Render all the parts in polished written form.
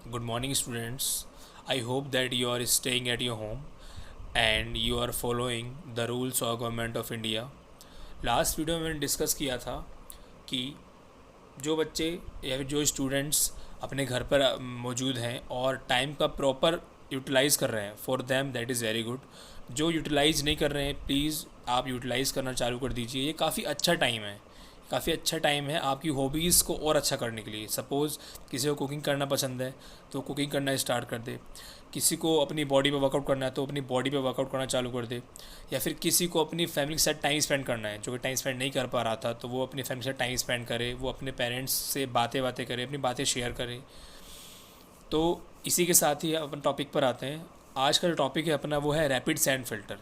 Good morning, students. I hope that you are staying at your home and you are following the rules of Government of India. Last video में मैंने discuss किया था कि जो बच्चे या फिर जो स्टूडेंट्स अपने घर पर मौजूद हैं और टाइम का प्रॉपर यूटिलाइज़ कर रहे हैं, for them that is very good. जो यूटिलाइज़ नहीं कर रहे हैं, प्लीज़ आप यूटिलाइज़ करना चालू कर दीजिए. ये काफ़ी अच्छा टाइम है, काफ़ी अच्छा टाइम है आपकी हॉबीज़ को और अच्छा करने के लिए. सपोज़ किसी को कुकिंग करना पसंद है तो कुकिंग करना स्टार्ट कर दे. किसी को अपनी बॉडी पे वर्कआउट करना है तो अपनी बॉडी पे वर्कआउट करना चालू कर दे. या फिर किसी को अपनी फैमिली के साथ टाइम स्पेंड करना है, जो कि टाइम स्पेंड नहीं कर पा रहा था, तो वो अपनी फैमिली के साथ टाइम स्पेंड करे, वो अपने पेरेंट्स से बातें करे, अपनी बातें शेयर करे. तो इसी के साथ ही अपन टॉपिक पर आते हैं. आज का जो टॉपिक है अपना वो है रैपिड सैंड फिल्टर.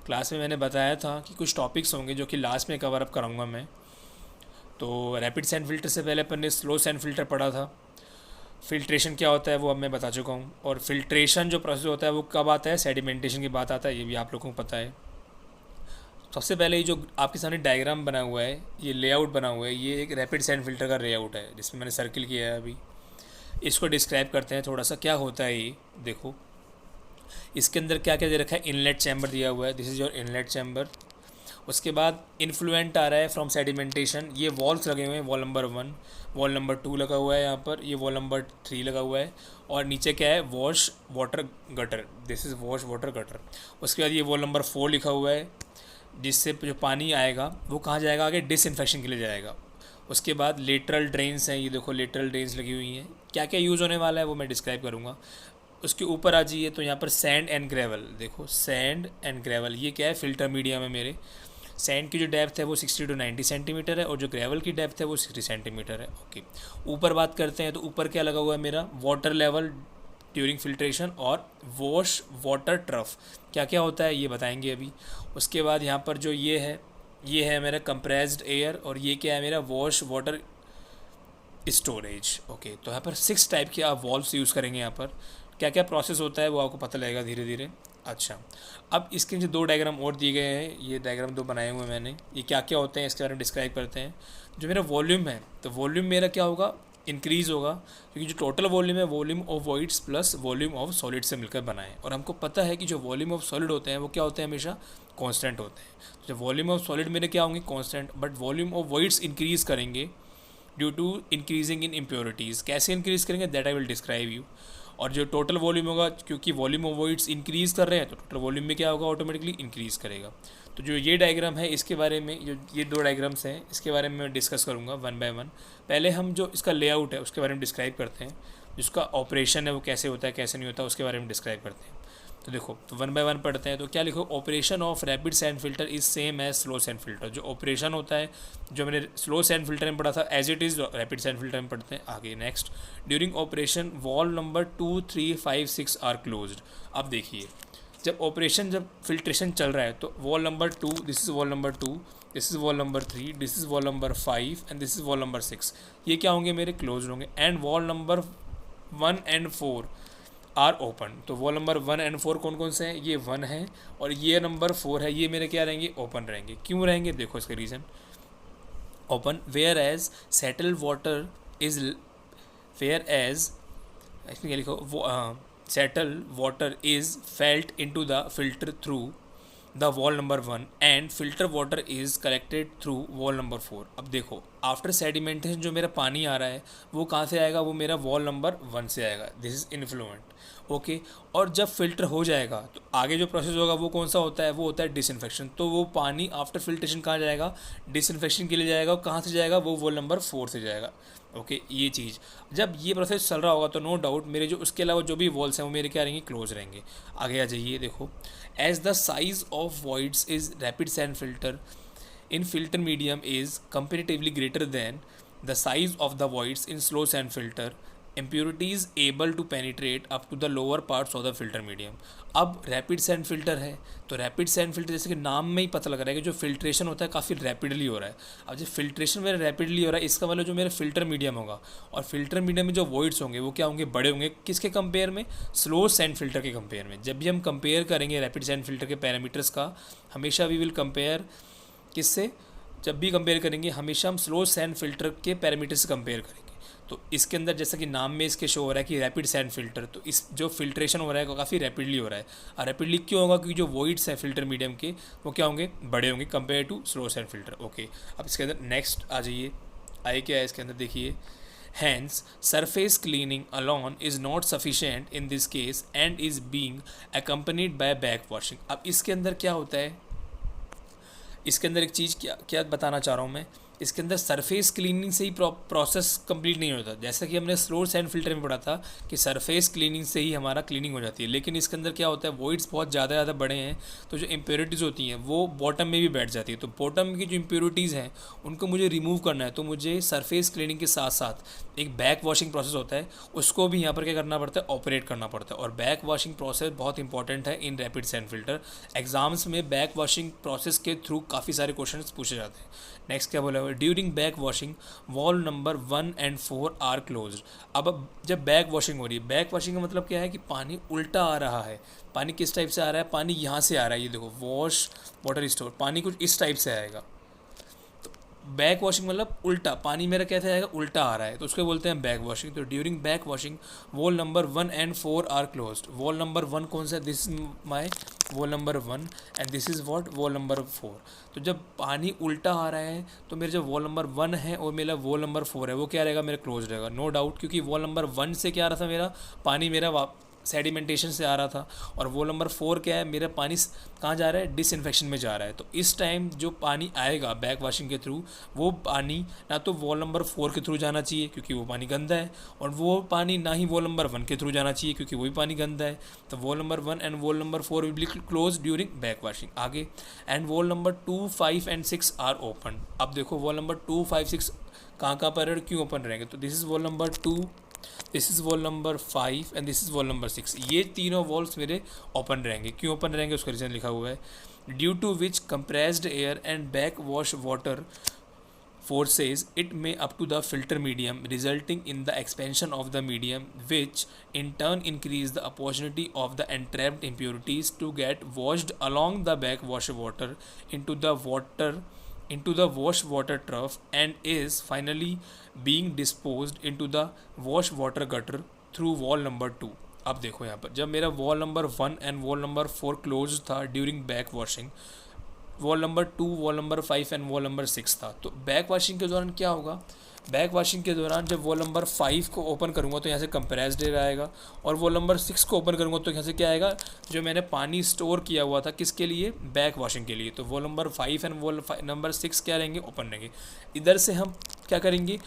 क्लास में मैंने बताया था कि कुछ टॉपिक्स होंगे जो कि लास्ट में कवर अप कराऊंगा मैं. तो रैपिड सैंड फिल्टर से पहले अपन ने स्लो सैंड फिल्टर पढ़ा था. फिल्ट्रेशन क्या होता है वो अब मैं बता चुका हूँ. और फिल्ट्रेशन जो प्रोसेस होता है वो कब आता है, सेडिमेंटेशन की बात आता है, ये भी आप लोगों को पता है. सबसे पहले ये जो आपके सामने डायग्राम बना हुआ है, ये लेआउट बना हुआ है, ये एक रैपिड सैंड फिल्टर का लेआउट है जिसमें मैंने सर्किल किया है. अभी इसको डिस्क्राइब करते हैं थोड़ा सा, क्या होता है ये देखो. इसके अंदर क्या क्या दे रखा है, इनलेट चैम्बर दिया हुआ है, this is your inlet chamber. उसके बाद इन्फ्लुएंट आ रहा है फ्रॉम सेडिमेंटेशन. ये वॉल्स लगे हुए हैं, वॉल नंबर 1, वॉल नंबर 2 लगा हुआ है यहाँ पर, ये वॉल नंबर 3 लगा हुआ है. और नीचे क्या है, wash water gutter, this is wash water gutter. उसके बाद ये वॉल नंबर 4 लिखा हुआ है, जिससे जो पानी आएगा वो कहाँ जाएगा, आगे डिसइंफेक्शन के लिए जाएगा. उसके बाद लेटरल ड्रेन्स हैं, ये देखो लेटरल ड्रेन्स लगी हुई हैं. क्या क्या यूज़ होने वाला है वो मैं डिस्क्राइब करूँगा. उसके ऊपर आ जाइए तो यहाँ पर सैंड एंड ग्रेवल, देखो सैंड एंड ग्रेवल, ये क्या है, फिल्टर मीडियम है मेरे. सैंड की जो डेप्थ है वो 60 to 90 सेंटीमीटर है और जो ग्रेवल की डेप्थ है वो 60 सेंटीमीटर है. ओके, ऊपर बात करते हैं तो ऊपर क्या लगा हुआ है मेरा, वाटर लेवल ड्यूरिंग फिल्ट्रेशन और वॉश वाटर ट्रफ. क्या क्या होता है ये बताएंगे अभी. उसके बाद यहाँ पर जो ये है मेरा कंप्रेस्ड एयर और ये क्या है मेरा, वॉश वाटर स्टोरेज. ओके, तो यहाँ पर 6 टाइप के आप वॉल्व्स यूज़ करेंगे. यहाँ पर क्या क्या प्रोसेस होता है वो आपको पता लगेगा धीरे धीरे. अच्छा, अब इसके नीचे 2 डायग्राम और दिए गए हैं, ये डायग्राम 2 बनाए हुए हैं मैंने. ये क्या क्या होते हैं इसके बारे में डिस्क्राइब करते हैं. जो मेरा वॉल्यूम है, तो वॉल्यूम मेरा क्या होगा, इंक्रीज़ होगा, क्योंकि जो टोटल वॉल्यूम है volume of voids plus volume of solid से मिलकर बना है. और हमको पता है कि जो वॉल्यूम ऑफ सॉलिड होते हैं वो क्या होते हैं, हमेशा कॉन्स्टेंट होते हैं. तो वॉल्यूम ऑफ सॉलिड मेरे क्या होंगे, constant, but volume of voids increase करेंगे due to increasing in impurities. कैसे इंक्रीज़ करेंगे that I will describe you. और जो टोटल वॉल्यूम होगा, क्योंकि वॉल्यूम ऑफ वॉइड्स इंक्रीज़ कर रहे हैं तो टोटल वॉल्यूम में क्या होगा, ऑटोमेटिकली इंक्रीज़ करेगा. तो जो ये डायग्राम है इसके बारे में, जो ये 2 डायग्राम्स हैं इसके बारे में मैं डिस्कस करूँगा वन बाय वन. पहले हम जो इसका लेआउट है उसके बारे में डिस्क्राइब करते हैं. जिसका ऑपरेशन है वो कैसे होता है कैसे नहीं होता उसके बारे में डिस्क्राइब करते हैं. तो देखो, तो वन बाय वन पढ़ते हैं. तो क्या लिखो, operation of rapid sand filter is same as slow sand filter. जो ऑपरेशन होता है, जो मैंने स्लो सैंड फिल्टर में पढ़ा था, as it is rapid sand filter में पढ़ते हैं. आगे next, during operation valve number 2, 3, 5, 6 are closed. अब देखिए, जब फिल्ट्रेशन चल रहा है तो valve number 2, this is valve number 2, this is valve number 3, this is valve number 5 and this is valve number 6, ये क्या होंगे मेरे, क्लोज होंगे. And valve number 1 and 4 are open. तो वॉल नंबर 1 and 4 कौन कौन से हैं, ये 1 है और ये नंबर 4 है, ये मेरे क्या रहेंगे, ओपन रहेंगे. क्यों रहेंगे, देखो इसका reason, open whereas settle water is, whereas इसमें क्या लिखो, settle water is felt into the filter through the valve number 1 and filter water is collected through valve number 4. अब देखो, आफ्टर सेडिमेंटेशन जो मेरा पानी आ रहा है वो कहाँ से आएगा, वो मेरा वॉल नंबर 1 से आएगा, दिस इज़ इन्फ्लुएंट. ओके, और जब फिल्टर हो जाएगा तो आगे जो प्रोसेस होगा वो कौन सा होता है, वो होता है डिसइंफेक्शन. तो वो पानी आफ्टर फिल्ट्रेशन कहाँ जाएगा, डिसइंफेक्शन के लिए जाएगा. और कहाँ से जाएगा, वो वॉल नंबर 4 से जाएगा. ओके, ये चीज़ जब ये प्रोसेस चल रहा होगा तो नो डाउट मेरे जो उसके अलावा जो भी वॉल्स हैं वो मेरे क्या रहेंगे, क्लोज रहेंगे. आगे आ जाइए, देखो, as the size of voids is rapid sand filter in filter medium is comparatively greater than the size of the voids in slow sand filter, impurities able to penetrate up to the lower parts of the filter medium. अब rapid sand filter है तो rapid sand filter जैसे कि नाम में ही पता लग रहा है कि जो फिल्ट्रेशन होता है काफ़ी रैपिडली हो रहा है. अब जब फिल्ट्रेशन मेरा रैपिडली हो रहा है इसका मतलब जो मेरा फिल्टर मीडियम होगा, और फिल्टर मीडियम में जो वॉइड्स होंगे वो क्या होंगे, बड़े होंगे. किसके कंपेयर में, स्लो सैंड फिल्टर के कंपेयर में. जब भी हम कंपेयर करेंगे रैपिड सैंड फिल्टर के पैरामीटर्स का, हमेशा वी विल कंपेयर किससे, जब भी कंपेयर करेंगे हमेशा हम स्लो सैंड फिल्टर के पैरामीटर से कंपेयर करेंगे. तो इसके अंदर जैसा कि नाम में इसके शो हो रहा है कि रैपिड सैंड फिल्टर, तो इस जो फिल्ट्रेशन हो रहा है वो काफ़ी रैपिडली हो रहा है। और रैपिडली क्यों होगा? क्योंकि जो वॉइड्स हैं फिल्टर मीडियम के वो क्या होंगे? बड़े होंगे compare to slow sand filter. Okay, अब इसके अंदर नेक्स्ट आ जाइए, आए क्या है इसके अंदर देखिए, hence surface cleaning alone is not sufficient in this case and is being accompanied by backwashing। अब इसके अंदर क्या होता है, इसके अंदर एक चीज़ क्या क्या बताना चाह रहा हूँ मैं, इसके अंदर सरफेस क्लीनिंग से ही प्रोसेस कंप्लीट नहीं होता। जैसा कि हमने स्लो सैंड फिल्टर में पढ़ा था कि सरफेस क्लीनिंग से ही हमारा क्लीनिंग हो जाती है, लेकिन इसके अंदर क्या होता है, वॉइड्स बहुत ज़्यादा बड़े हैं, तो जो इम्प्योरिटीज़ होती हैं वो बॉटम में भी बैठ जाती है। तो बॉटम की जो इम्प्योरिटीज़ हैं उनको मुझे रिमूव करना है, तो मुझे सरफेस क्लीनिंग के साथ साथ एक बैक वॉशिंग प्रोसेस होता है, उसको भी यहाँ पर क्या करना पड़ता है, ऑपरेट करना पड़ता है। और बैक वॉशिंग प्रोसेस बहुत इंपॉर्टेंट है इन रैपिड सैंड फिल्टर। एग्जाम्स में बैक वॉशिंग प्रोसेस के थ्रू काफ़ी सारे क्वेश्चन पूछे जाते हैं। नेक्स्ट क्या बोला हुआ है, during back washing valve number 1 and 4 are close. अब जब बैक वॉशिंग हो रही है, बैक वॉशिंग का मतलब क्या है कि पानी उल्टा आ रहा है। पानी किस टाइप से आ रहा है? पानी यहाँ से आ रहा है, ये देखो वॉश वाटर स्टोर, पानी कुछ इस टाइप से आएगा। बैक वॉशिंग मतलब उल्टा, पानी मेरा कैसे आएगा? उल्टा आ रहा है, तो उसको बोलते हैं बैक वॉशिंग। तो during back washing valve number 1 and 4 are closed. Valve number 1 कौन सा है? This is my valve number 1 and this is what valve number 4। तो जब पानी उल्टा आ रहा है तो मेरा जो वॉल नंबर 1 है और मेरा वॉल नंबर 4 है वो क्या रहेगा? मेरा क्लोज रहेगा, नो डाउट, क्योंकि वॉल नंबर 1 से क्या आ रहा था, मेरा पानी मेरा सेडिमेंटेशन से आ रहा था, और वॉल नंबर 4 क्या है, मेरा पानी कहाँ जा रहा है? डिसइंफेक्शन में जा रहा है। तो इस टाइम जो पानी आएगा बैक वॉशिंग के थ्रू, वो पानी ना तो वॉल नंबर 4 के थ्रू जाना चाहिए क्योंकि वो पानी गंदा है, और वो पानी ना ही वॉल नंबर 1 के थ्रू जाना चाहिए क्योंकि वही पानी गंदा है। तो valve number 1 and valve number 4 will be close during back washing. आगे, and valve number 2, 5 and 6 are open. अब देखो वॉल नंबर 2, 5, 6 कहाँ पर है, क्यों ओपन रहेंगे? तो this is valve number 2, this is valve number 5 and this is valve number 6। ये तीनों वॉल्स मेरे ओपन रहेंगे। क्यों ओपन रहेंगे? उसका रीज़न लिखा हुआ है, due to which compressed air and back wash water forces it may up to the filter medium, resulting in the expansion of the medium, which in turn increase the opportunity of the entrapped impurities to get washed along the backwash water into the wash water trough and is finally being disposed into the wash water gutter through wall number 2। अब देखो यहाँ पर, जब मेरा valve number 1 and valve number 4 close था during back washing, valve number 2, valve number 5 and valve number 6 था। तो back washing के दौरान क्या होगा? बैक वॉशिंग के दौरान जब वॉल नंबर 5 को ओपन करूँगा तो यहाँ से कंप्रेस्ड एयर आएगा, और वॉल नंबर 6 को ओपन करूँगा तो यहाँ से क्या आएगा? जो मैंने पानी स्टोर किया हुआ था किसके लिए? बैक वॉशिंग के लिए। तो valve number 5 and valve number 6 क्या रहेंगे? ओपन रहेंगे। इधर से हम क्या करेंगे?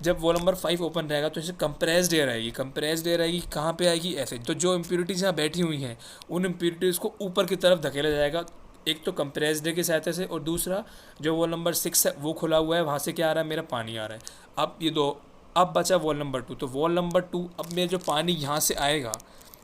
जब वॉल नंबर 5 ओपन रहेगा तो इसे कंप्रेस्ड एयर आएगी। कंप्रेस्ड एयर आएगी कहाँ पे आएगी? ऐसे। तो जो इम्प्योरिटीज़ यहाँ बैठी हुई हैं उन इम्प्योरिटीज़ को ऊपर की तरफ धकेला जाएगा, एक तो कंप्रेस्ड एयर की सहायता से, और दूसरा जो वॉल नंबर 6 है वो खुला हुआ है, वहाँ से क्या आ रहा है? मेरा पानी आ रहा है। अब ये दो, अब बचा वॉल नंबर 2। तो वॉल नंबर 2, अब मेरा जो पानी यहाँ से आएगा,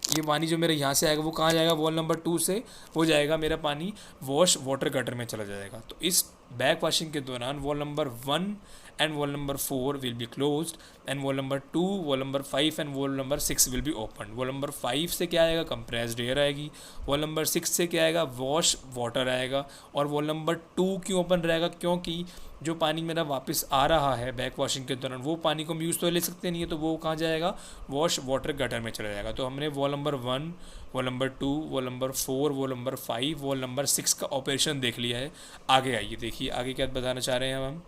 ये पानी जो मेरे यहाँ से आएगा वो कहाँ जाएगा? वॉल नंबर 2 से वो जाएगा मेरा पानी वॉश वाटर गटर में चला जाएगा। तो इस बैक वॉशिंग के दौरान wall number 1 and valve number 4 will be closed end valve number 2, valve number 5 and valve number 6 will be open. Wall number 5 से क्या आएगा? कंप्रेस्ड एयर आएगी। वॉल नंबर 6 से क्या आएगा? वॉश वाटर आएगा। और वॉल नंबर 2 क्यों ओपन रहेगा? क्योंकि जो पानी मेरा वापस आ रहा है बैक वॉशिंग के दौरान, वो पानी को हम यूज़ तो ले सकते नहीं है, तो वो कहाँ जाएगा? वॉश वाटर गटर में चला जाएगा। तो हमने wall number 1, valve number 2, valve number 4, wall number 5, wall number 6 का ऑपरेशन देख लिया है। आगे आइए, देखिए आगे क्या बताना चाह रहे हैं हम।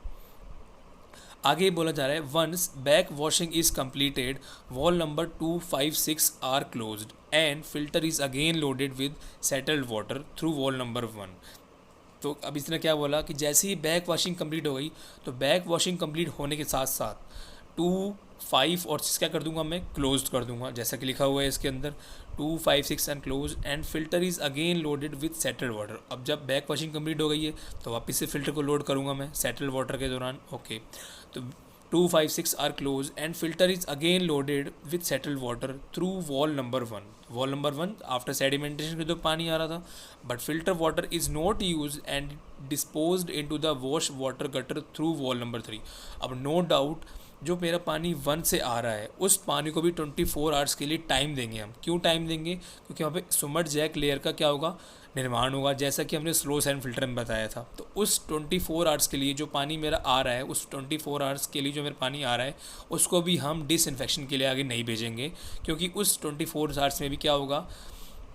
आगे बोला जा रहा है, once back washing is completed valve number 2, 5, 6 are closed and filter is again loaded with settled water through valve number 1। तो अब इसने क्या बोला कि जैसे ही बैक वॉशिंग कंप्लीट हो गई, तो बैक वॉशिंग कंप्लीट होने के साथ साथ 2, 5 और 6 क्या कर दूंगा? मैं क्लोज कर दूंगा, जैसा कि लिखा हुआ है इसके अंदर 2, 5, 6 and close and filter is again loaded with settled water. अब जब बैक वॉशिंग कंप्लीट हो गई है तो वापस से फिल्टर को लोड करूँगा मैं सेटल्ड वाटर के दौरान। ओके, तो 2, 5, 6 are close and filter is again loaded with settled water through valve number 1। Valve number 1 after sedimentation के तो पानी आ रहा था, but filter water is not use and disposed into the wash water gutter through valve number 3। अब no doubt जो मेरा पानी 1 से आ रहा है उस पानी को भी 24 आवर्स के लिए टाइम देंगे हम। क्यों टाइम देंगे? क्योंकि वहाँ पे सुमट जैक लेयर का क्या होगा? निर्माण होगा, जैसा कि हमने स्लो सैंड फिल्टर में बताया था। तो उस 24 आवर्स के लिए जो पानी मेरा आ रहा है, उस 24 आवर्स के लिए जो मेरा पानी आ रहा है उसको भी हम डिसइंफेक्शन के लिए आगे नहीं भेजेंगे, क्योंकि उस 24 आवर्स में भी क्या होगा,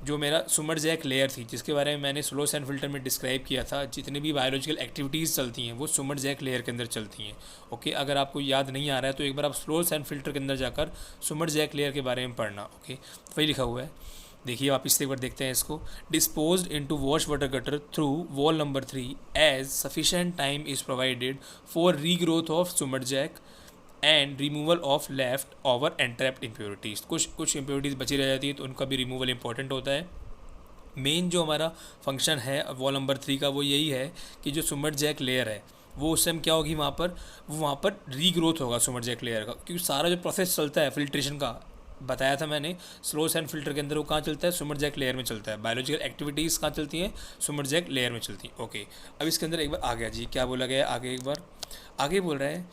जो मेरा सुमरजैक लेयर थी जिसके बारे में मैंने स्लो सैंड फिल्टर में डिस्क्राइब किया था, जितनी भी बायोलॉजिकल एक्टिविटीज़ चलती हैं वो सुमरजैक लेयर के अंदर चलती हैं। ओके, अगर आपको याद नहीं आ रहा है तो एक बार आप स्लो सैंड फिल्टर के अंदर जाकर सुमरजैक लेयर के बारे में पढ़ना। ओके, वही लिखा हुआ है, देखिए वापस से एक बार देखते हैं इसको। Disposed into wash water gutter through valve number 3 as sufficient time is provided for regrowth of schmutzdecke and removal of leftover entrapped impurities. कुछ इम्प्योरिटीज़ बची रह जाती है तो उनका भी रिमूवल इंपॉर्टेंट होता है। मेन जो हमारा फंक्शन है वॉल नंबर 3 का वो यही है कि जो सुमरजैक लेयर है वो उस टाइम क्या होगी, वहाँ पर रीग्रोथ होगा सुमरजैक लेयर का, क्योंकि सारा जो प्रोसेस चलता है फिल्ट्रेशन का, बताया था मैंने स्लो सैंड फिल्टर के अंदर, वो कहाँ चलता है, सुमरजैक लेयर में चलता है। बायोलॉजिकल एक्टिविटीज़ कहाँ चलती हैं, सुमरजैक लेयर में चलती हैं। ओके, अब इसके अंदर एक बार आ गया जी, क्या बोला गया आगे, एक बार आगे बोल रहे हैं,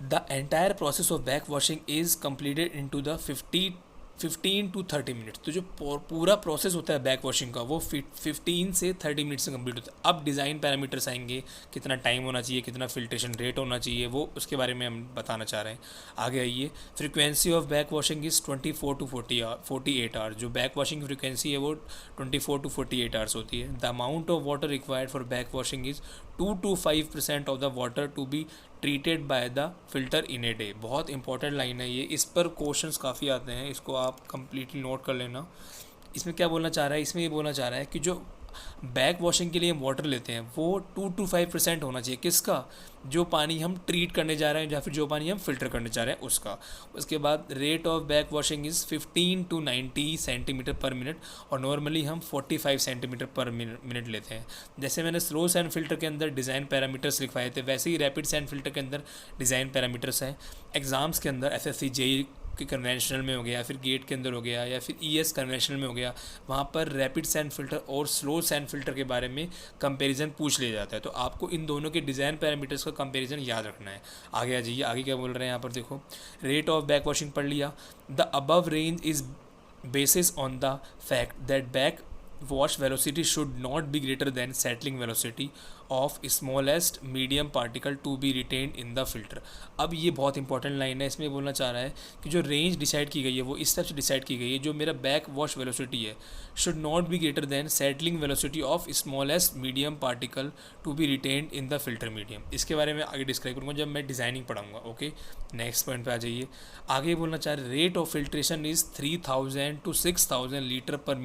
the entire process of back washing is completed in to the 15 to 30 minutes. तो जो पूरा प्रोसेस होता है बैक वॉशिंग का वो 15 से 30 मिनट से कंप्लीट होता है। अब डिज़ाइन पैरामीटर्स आएंगे, कितना टाइम होना चाहिए, कितना फिल्ट्रेशन रेट होना चाहिए, वो उसके बारे में हम बताना चाह रहे हैं। आगे आइए, frequency of back washing is 24 to 48 hours. जो बैक वॉशिंग फ्रीक्वेंसी है वो 24 to 48 आवर्स होती है। The amount of water required for back washing is 2 to 5% of the water to be treated by the filter in a day. बहुत important line है ये, इस पर क्वेश्चंस काफ़ी आते हैं, इसको आप कंप्लीटली नोट कर लेना। इसमें क्या बोलना चाह रहा है, इसमें ये बोलना चाह रहा है कि जो बैक वॉशिंग के लिए हम वाटर लेते हैं वो 2 to 5% होना चाहिए, किसका, जो पानी हम ट्रीट करने जा रहे हैं या फिर जो पानी हम फिल्टर करने जा रहे हैं उसका। उसके बाद rate of back washing is 15 to 90 centimetre पर मिनट, और नॉर्मली हम 45 सेंटीमीटर पर मिनट लेते हैं। जैसे मैंने स्लो सैंड फिल्टर के अंदर डिज़ाइन पैरामीटर्स लिखवाए थे, वैसे ही रैपिड सैंड फिल्टर के अंदर डिज़ाइन पैरामीटर्स हैं। एग्ज़ाम्स के अंदर एसएससी जेईई कि कन्वेंशनल में हो गया, फिर गेट के अंदर हो गया, या फिर ईएस कन्वेंशनल में हो गया, वहाँ पर रैपिड सैंड फिल्टर और स्लो सैंड फिल्टर के बारे में कंपैरिजन पूछ लिया जाता है। तो आपको इन दोनों के डिज़ाइन पैरामीटर्स का कंपैरिजन याद रखना है। आगे आ जाइए, आगे क्या बोल रहे हैं यहाँ पर देखो, रेट ऑफ बैक वॉशिंग पढ़ लिया। The above range is basis on the fact that back wash velocity should not be greater than settling velocity of smallest medium particle to be retained in the filter। अब ये बहुत important line है, इसमें बोलना चाह रहा है कि जो रेंज डिसाइड की गई है वो इस तरह से डिसाइड की गई है, जो मेरा बैक वॉश वेलोसिटी है should not be greater than settling velocity of smallest medium particle to be retained in the filter medium. इसके बारे में आगे डिस्क्राइब करूँगा जब मैं डिज़ाइनिंग पढ़ाऊँगा। ओके, नेक्स्ट पॉइंट पे आ जाइए। आगे बोलना चाह रहे, rate of filtration is 3000 to 6000 litre per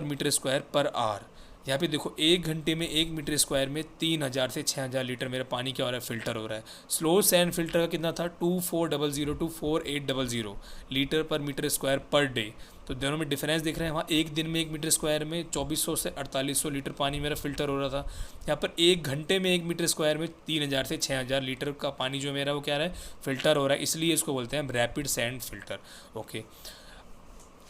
metre square per hour. यहाँ पे देखो 1 घंटे में 1 मीटर स्क्वायर में 3000 से 6000 लीटर मेरा पानी क्या हो रहा है, फिल्टर हो रहा है। स्लो सैंड फिल्टर का कितना था, 2400 to 4800 litre per metre square per day. तो दोनों में डिफरेंस देख रहे हैं, वहाँ एक दिन में 1 मीटर स्क्वायर में 2400 से 4800 लीटर पानी मेरा फिल्टर हो रहा था। यहाँ पर 1 घंटे में 1 मीटर स्क्वायर में 3000 से 6000 लीटर का पानी जो मेरा वो क्या रहा है, फिल्टर हो रहा है, इसलिए इसको बोलते हैं रैपिड सैंड फिल्टर। ओके,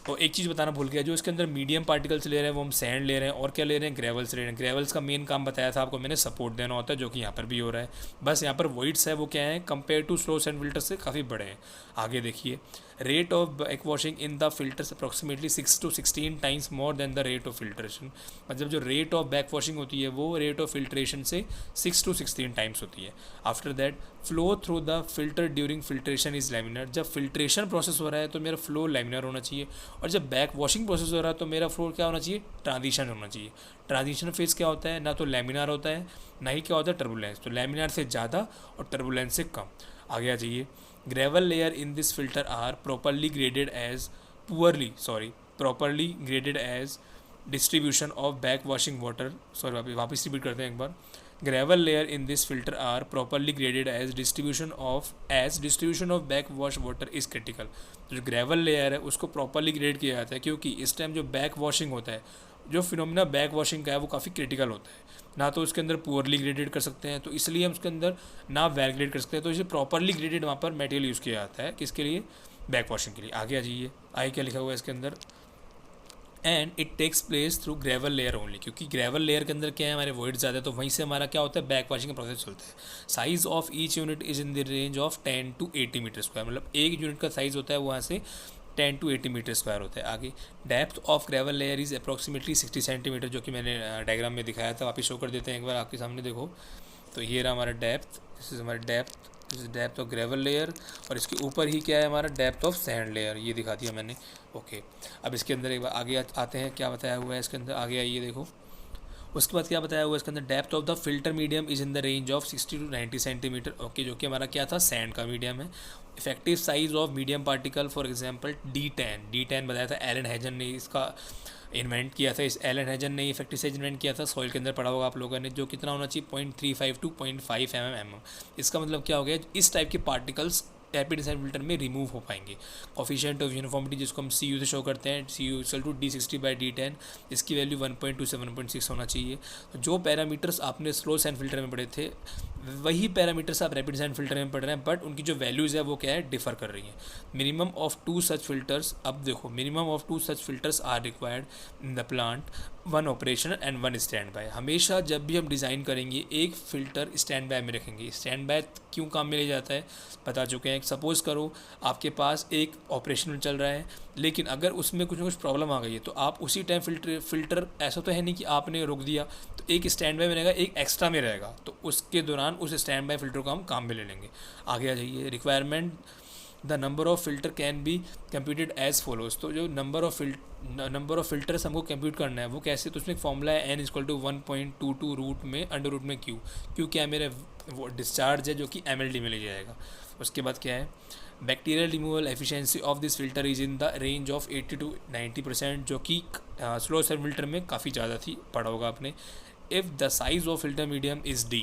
तो एक चीज़ बताना भूल गया, जो इसके अंदर मीडियम पार्टिकल्स ले रहे हैं वो हम सैंड ले रहे हैं, और क्या ले रहे हैं, ग्रेवल्स ले रहे हैं। ग्रेवल्स का मेन काम बताया था आपको मैंने, सपोर्ट देना होता है, जो कि यहाँ पर भी हो रहा है। बस यहाँ पर वॉइड्स है वो क्या है, compare to slow sand filter से काफ़ी बड़े हैं। आगे देखिए, rate of back washing in the filters approximately 6 to 16 times more than the rate of filtration. मतलब जो रेट ऑफ बैक वॉशिंग होती है वो रेट ऑफ फिल्ट्रेशन से 6 to 16 टाइम्स होती है। After that flow through the filter during filtration is laminar. जब filtration process हो रहा है तो मेरा फ्लो लैमिनर होना चाहिए, और जब बैक वॉशिंग प्रोसेस हो रहा है तो मेरा फ्लो क्या होना चाहिए, ट्रांजिशन होना चाहिए। ट्रांजिशन फेज क्या होता है, ना तो लैमिनार होता है ना ही क्या होता है टर्बुलेंस। तो लैमिनार से ज़्यादा और टर्बुलेंस से कम। आगे आ जाइए, gravel layer in this filter are properly graded as distribution of backwashing water। Sorry वापस रिपीट करते हैं एक बार। gravel layer in this filter are properly graded as distribution of backwash water is critical। तो जो gravel layer है उसको properly grade किया जाता है, क्योंकि इस टाइम जो बैक वॉशिंग होता है, जो फिनोमिना बैक वॉशिंग का है वो काफ़ी क्रिटिकल होता है। ना तो उसके अंदर पुअरली ग्रेडेड कर सकते हैं, तो इसलिए हम उसके अंदर ना वेल ग्रेड कर सकते हैं, तो इसे प्रॉपरली ग्रेडेड वहाँ पर मटेरियल यूज़ किया जाता है, किसके लिए, बैक वॉशिंग के लिए। आगे आ जाइए, आगे क्या लिखा हुआ है इसके अंदर, and it takes place through gravel layer only. क्योंकि ग्रेवल लेयर के अंदर क्या है, हमारे वॉइड ज़्यादा है, तो वहीं से हमारा क्या होता है, बैक वॉशिंग का प्रोसेस चलता है। Size of each unit is in the range of 10 to 80 metre square. मतलब एक यूनिट का साइज़ होता है वहाँ से 10 to 80 मीटर स्क्वायर होता है। आगे depth of gravel layer is approximately 60 centimetre, जो कि मैंने डायग्राम में दिखाया था, वापस शो कर देते हैं एक बार आपके सामने। देखो तो ये रहा हमारा डेप्थ, दिस इज़ हमारा depth, this is depth of gravel layer, और इसके ऊपर ही क्या है हमारा डेप्थ ऑफ सैंड लेयर, ये दिखा दिया मैंने। ओके, अब इसके अंदर एक बार आगे आते हैं, क्या बताया हुआ है इसके अंदर, आगे आइए देखो। उसके बाद क्या बताया हुआ है इसके अंदर, depth of the filter medium is in the range of 60 to 90 centimetre. Okay, जो कि हमारा क्या था, सैंड का मीडियम है। Effective size of medium particle for example D10 बताया था, एलन हैजन ने इसका इन्वेंट किया था। इस एलन हैजन ने इफेक्टिव साइज इन्वेंट किया था, सॉइल के अंदर पड़ा होगा आप लोगों ने, जो कितना होना चाहिए 0.35 to 0.5 mm। इसका मतलब क्या हो गया, इस टाइप के पार्टिकल्स रैपिड डिजाइन फिल्टर में रिमूव हो पाएंगे। कोफिशिएंट ऑफ यूनिफॉर्मिटी जिसको हम CU से शो करते हैं, CU इक्वल टू D60/D10, इसकी वैल्यू 1.2 से 1.6 होना चाहिए। तो जो पैरामीटर्स आपने स्लो सैंड फिल्टर में पढ़े थे वही पैरामीटर्स आप रैपिड डिजाइन फिल्टर में पढ़ रहे हैं, बट उनकी जो वैल्यूज़ है वो क्या है, डिफर कर रही हैं। मिनिमम ऑफ 2 सच फिल्टर्स, अब देखो minimum of 2 such filters are required in the plant, 1 operational and 1 standby. हमेशा जब भी हम डिज़ाइन करेंगे एक फ़िल्टर स्टैंड बाय में रखेंगे। स्टैंड बाय क्यों काम में ले जाता है बता चुके हैं। सपोज़ करो आपके पास एक ऑपरेशनल चल रहा है, लेकिन अगर उसमें कुछ ना कुछ प्रॉब्लम आ गई है तो आप उसी टाइम फिल्टर ऐसा तो है नहीं कि आपने रोक दिया, तो एक स्टैंड बाय में रहेगा, एक एक्स्ट्रा में रहेगा, तो उसके दौरान उस स्टैंड बाय फिल्टर को हम काम में ले लेंगे। आगे आ जाइए, requirement the number of filter can be computed as follows. तो जो नंबर ऑफ फिल्टर्स हमको कंप्यूट करना है वो कैसे, तो उसमें एक फॉर्मूला है n इक्वल टू 1.22 रूट में अंडर रूट में क्यू क्या है, मेरा वो डिस्चार्ज है जो कि MLD में ले जाएगा। उसके बाद क्या है, bacterial removal efficiency of this filter is in the range of 80 to 90%, जो कि स्लो सैंड फिल्टर में काफ़ी ज़्यादा थी, पढ़ा होगा आपने। If the size of filter medium is D,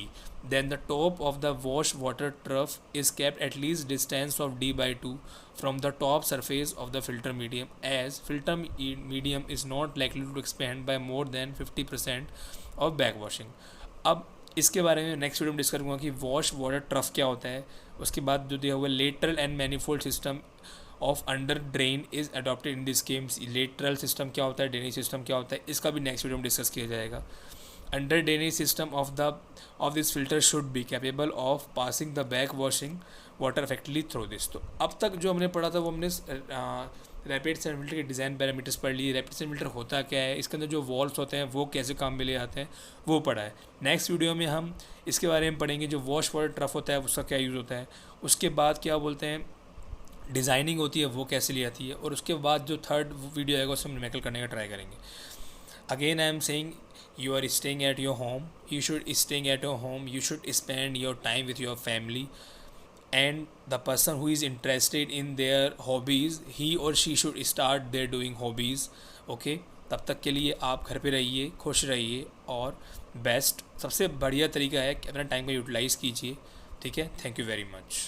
then the top of the wash water trough is kept at least distance of D/2 from the top surface of the filter medium, as filter medium is not likely to expand by more than 50% of backwashing। अब इसके बारे में next video में discuss करूँगा कि wash water trough क्या होता है। उसके बाद जो दिया हुआ lateral and manifold system of under drain is adopted in this schemes. Lateral system क्या होता है, ड्रेनेज सिस्टम क्या होता है, इसका भी नेक्स्ट वीडियो में डिस्कस किया जाएगा। Under drainage system of this filter should be capable of passing the back washing water effectively through this. तो अब तक जो हमने पढ़ा था वो हमने रैपिड सैंड फिल्टर के डिज़ाइन पैरामीटर्स पढ़ लिए। रैपिड सैंड फिल्टर होता क्या है, इसके अंदर जो वॉल्स होते हैं वो कैसे काम में ले आते हैं वो पढ़ा है। नेक्स्ट वीडियो में हम इसके बारे में पढ़ेंगे जो वॉश वाटर ट्रफ होता है उसका क्या यूज़ होता है, उसके बाद क्या बोलते हैं डिज़ाइनिंग होती है वो कैसे ली आती है, और उसके बाद जो थर्ड वीडियो आएगा उसमें हम नकल करने का ट्राई करेंगे। Again I am saying you are staying at your home, you should staying at your home, you should spend your time with your family, and the person who is interested in their hobbies, he or she should start their doing hobbies। okay, तब तक के लिए आप घर पे रहिए, खुश रहिए, और बेस्ट सबसे बढ़िया तरीका है कि अपना टाइम का यूटिलाइज़ कीजिए। ठीक है, थैंक यू वेरी मच।